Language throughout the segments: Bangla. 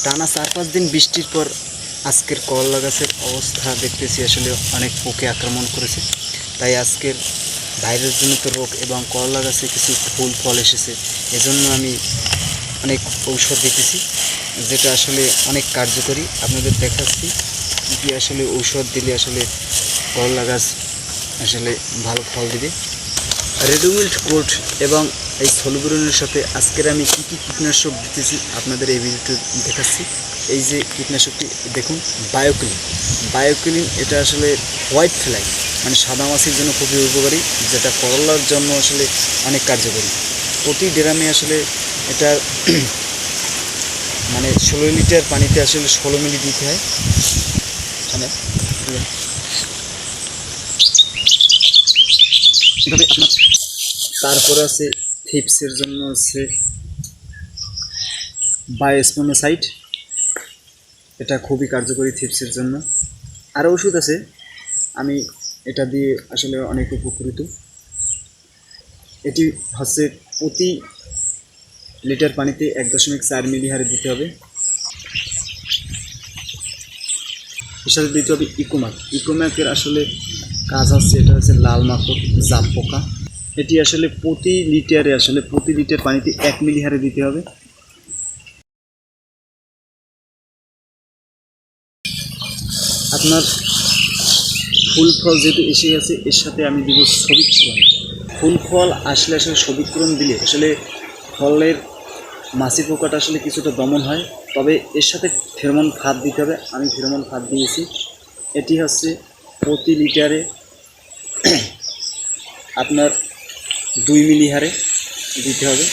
টানা 4-5 দিন বৃষ্টির পর আজকের করলা গাছের অবস্থা দেখতেছি আসলে অনেক পোকে আক্রমণ করেছে। তাই আজকের ভাইরাসজনিত রোগ এবং করলা গাছে কিছু ফুল ফল এসেছে, এজন্য আমি অনেক ঔষধ দিতেছি, যেটা আসলে অনেক কার্যকরী। আপনাদের দেখাচ্ছি কি আসলে ঔষধ দিলে আসলে করলা গাছ আসলে ভালো ফল দিবে। রেডুমিল্ট গোল্ড এবং এই সলুবরনের সাথে আজকের আমি কী কী কীটনাশক দিতেছি আপনাদের এই ভিডিওতে দেখাচ্ছি। এই যে কীটনাশকটি দেখুন, বায়োক্লিন। এটা আসলে হোয়াইট ফ্লাই মানে সাদা মাছির জন্য খুবই উপকারী, যেটা করলার জন্য আসলে অনেক কার্যকরী। প্রতি ড্রামে আসলে এটা মানে 16 লিটার পানিতে আসলে 16 মিলি দিতে হয়। তারপরে আছে থিপসের জন্য আছে বায়োস্পোনোসাইড, এটা খুবই কার্যকরী থিপসের জন্য। আরও ওষুধ আছে, আমি এটা দিয়ে আসলে অনেক উপকৃত। এটি হচ্ছে প্রতি লিটার পানিতে 1.4 মিলি হারে দিতে হবে। এর সাথে দিতে হবে ইকোম্যাকের আসলে কাজ হচ্ছে, এটা হচ্ছে লাল মাকড় জাপ পোকা। এটি আসলে প্রতি লিটার পানিতে 1 মিলি হারে দিতে হবে। আপনার ফুল ফল যেহেতু এসে গেছে, এর সাথে আমি দিব সবিক্রম। ফুল ফল আসলে সবিক্রম দিলে আসলে ফলের মাছি পোকাটা আসলে কিছুটা দমন হয়। তবে এর সাথে ফেরোমন ফাঁদ দিতে হবে, আমি ফেরোমন ফাঁদ দিয়েছি। এটি হচ্ছে প্রতি লিটারে আপনার 2 মিলি হারে দিতে হবে।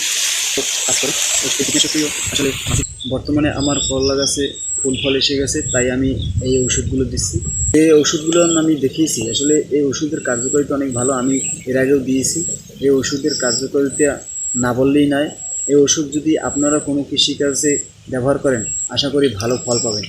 কাজ করে কীটনাশকটিও আসলে বর্তমানে আমার করলা গাছে ফুল ফল এসে গেছে, তাই আমি এই ওষুধগুলো দিচ্ছি। এই ওষুধগুলো আমি দেখিয়েছি, আসলে এই ওষুধের কার্যকারিতা অনেক ভালো। আমি এর আগেও দিয়েছি। এই ওষুধের কার্যকারিতা না বললেই নয়। এই ওষুধ যদি আপনারা কোনো কৃষিকাজে ব্যবহার করেন, আশা করি ভালো ফল পাবেন।